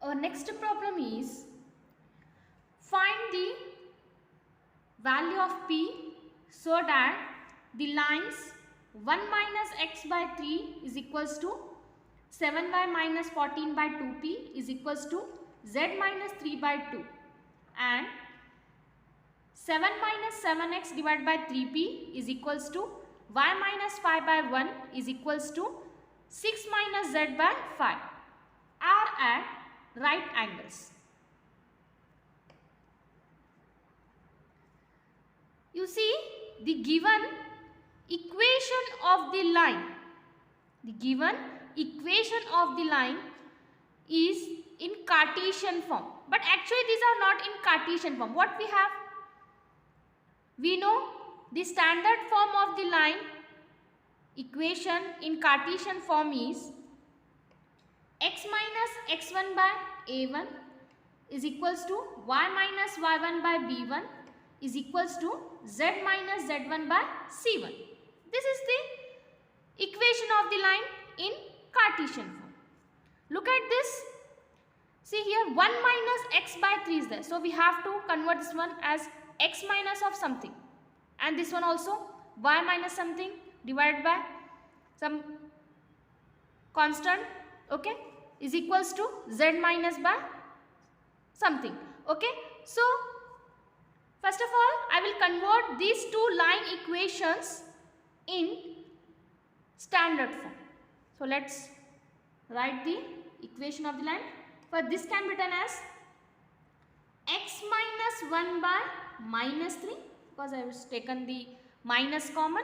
Our next problem is find the value of p so that the lines 1 minus x by 3 is equals to 7y minus 14 by 2p is equals to z minus 3 by 2 and 7 minus 7x divided by 3p is equals to y minus 5 by 1 is equals to 6 minus z by 5 are at right angles. You see the given equation of the line. The given equation of the line is in Cartesian form. But actually these are not in Cartesian form. What we have? We know the standard form of the line equation in Cartesian form is x minus x1 by a1 is equals to y minus y1 by b1 is equals to z minus z1 by c1. This is the equation of the line in Cartesian form. Look at this. See here 1 minus x by 3 is there. So we have to convert this one as x minus of something. And this one also y minus something divided by some constant, okay, is equals to z minus by something, okay. So first of all I will convert these two line equations in standard form. So let's write the equation of the line. For this can be written as x minus 1 by minus 3 because I have taken the minus common.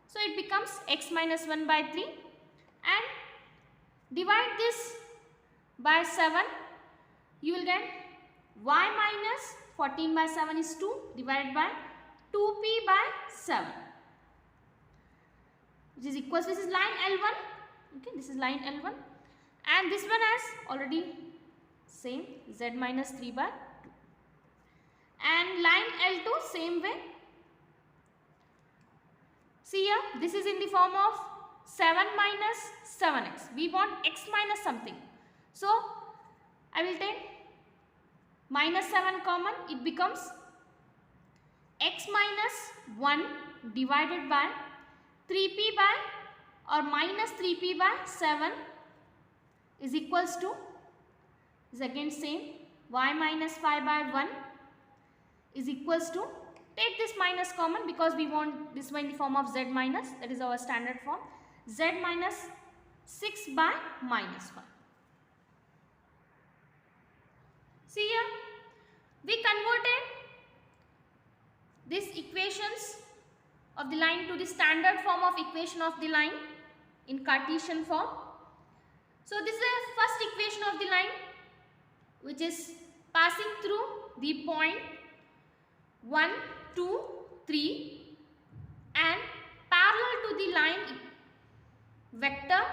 So it becomes x minus 1 by 3 and divide this by 7. You will get y minus 14 by 7 is 2 divided by 2p by 7 which is equals, this is line L1, okay, this is line L1 and this one has already same z minus 3 by 2 and line L2 same way. See here, this is in the form of 7 minus 7x. We want x minus something. So I will take minus 7 common. It becomes x minus 1 divided by 3p by or minus 3p by 7 is equals to, is again same, y minus 5 by 1 is equals to, take this minus common because we want this one in the form of z minus, that is our standard form, z minus 6 by minus 1. See here, we converted these equations of the line to the standard form of equation of the line in Cartesian form. So this is the first equation of the line which is passing through the point 1, 2, 3 and parallel to the line vector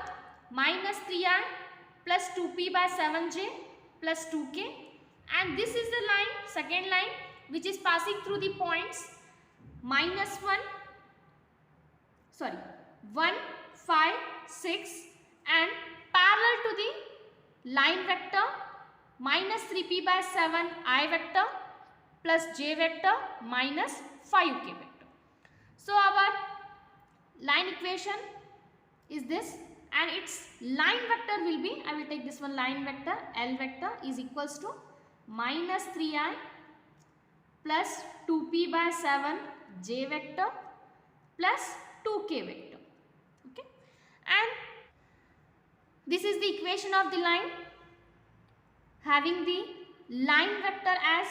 minus 3i plus 2p by 7j plus 2k, and this is the line, second line, which is passing through the points minus 1, 5, 6 and parallel to the line vector minus 3p by 7 I vector plus j vector minus 5k vector. So our line equation is this and its line vector will be, I will take this one line vector, L vector is equals to minus 3i plus 2p by 7 j vector plus 2k vector, okay. And this is the equation of the line having the line vector as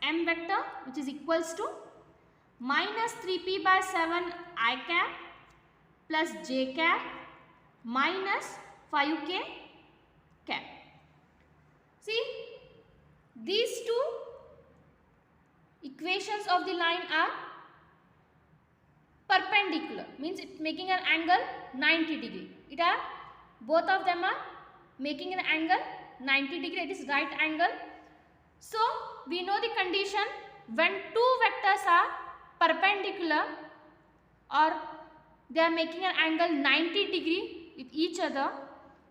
m vector which is equals to minus 3p by 7 I cap plus j cap minus 5k cap. See, these two equations of the line are perpendicular, means it making an angle 90 degree. It are, both of them are making an angle 90 degree, it is right angle. So we know the condition when two vectors are perpendicular or they are making an angle 90 degree with each other,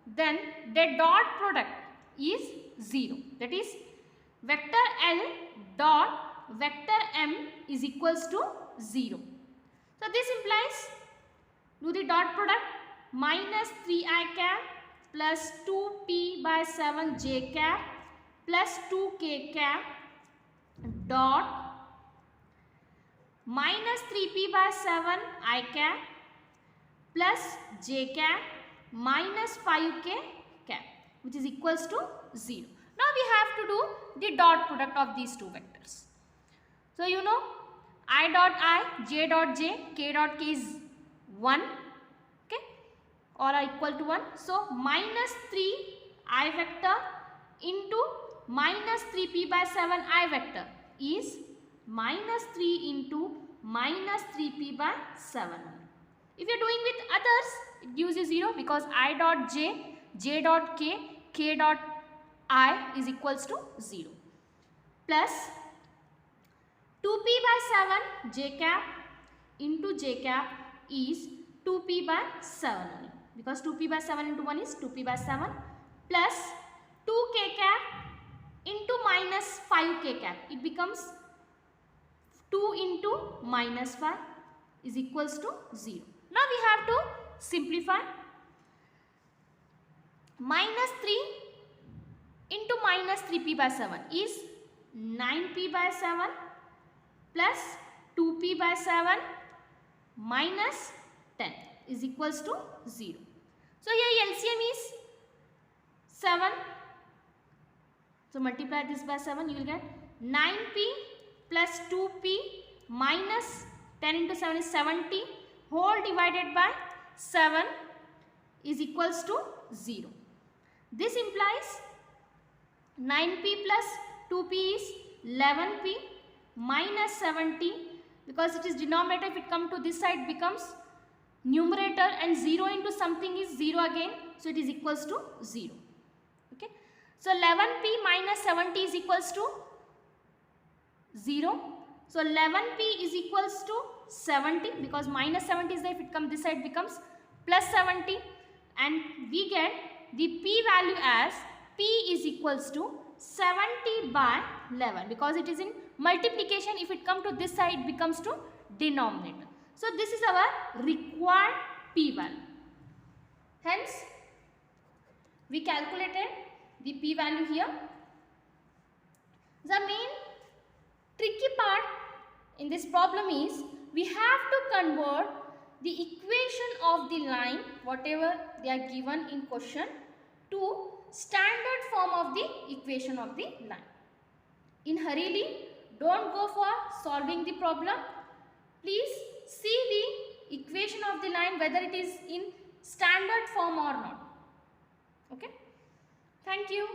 then their dot product is 0. That is vector L dot vector M is equals to 0. So this implies, do the dot product, minus 3i cap plus 2p by 7j cap plus 2k cap dot minus 3p by 7i cap plus j cap minus 5k cap, which is equals to 0. Now we have to do the dot product of these two vectors. So you know, I dot I, j dot j, k dot k is 1, okay, or are equal to 1. So minus 3i vector into minus 3p by 7i vector is minus 3 into minus 3p by 7. If you are doing with others, it gives you 0 because I dot j, j dot k dot I is equals to 0. Plus 2p by 7 j cap into j cap is 2p by 7 only, because 2p by 7 into 1 is 2p by 7 plus 2k cap into minus 5k cap. It becomes 2 into minus 5 is equals to 0. Now we have to simplify. Minus 3 into minus 3p by 7 is 9p by 7 plus 2p by 7 minus 10 is equals to 0. So here LCM is 7. So multiply this by 7, you will get 9p plus 2p minus 10 into 7 is 70 whole divided by 7 is equals to 0. This implies 9p plus 2p is 11p minus 70, because it is denominator, if it comes to this side becomes numerator, and 0 into something is 0 again, so it is equals to 0. Okay. So 11p minus 70 is equals to 0. So 11p is equals to 70, because minus 70 is there, if it comes this side becomes plus 70, and we get the p value as p is equals to 70 by 11, because it is in multiplication. If it comes to this side, it becomes to denominator. So this is our required p value. Hence, we calculated the p value here. The main tricky part in this problem is we have to convert the equation of the line, whatever they are given in question, to standard form of the equation of the line. In hurriedly, don't go for solving the problem. Please see the equation of the line whether it is in standard form or not. Okay. Thank you.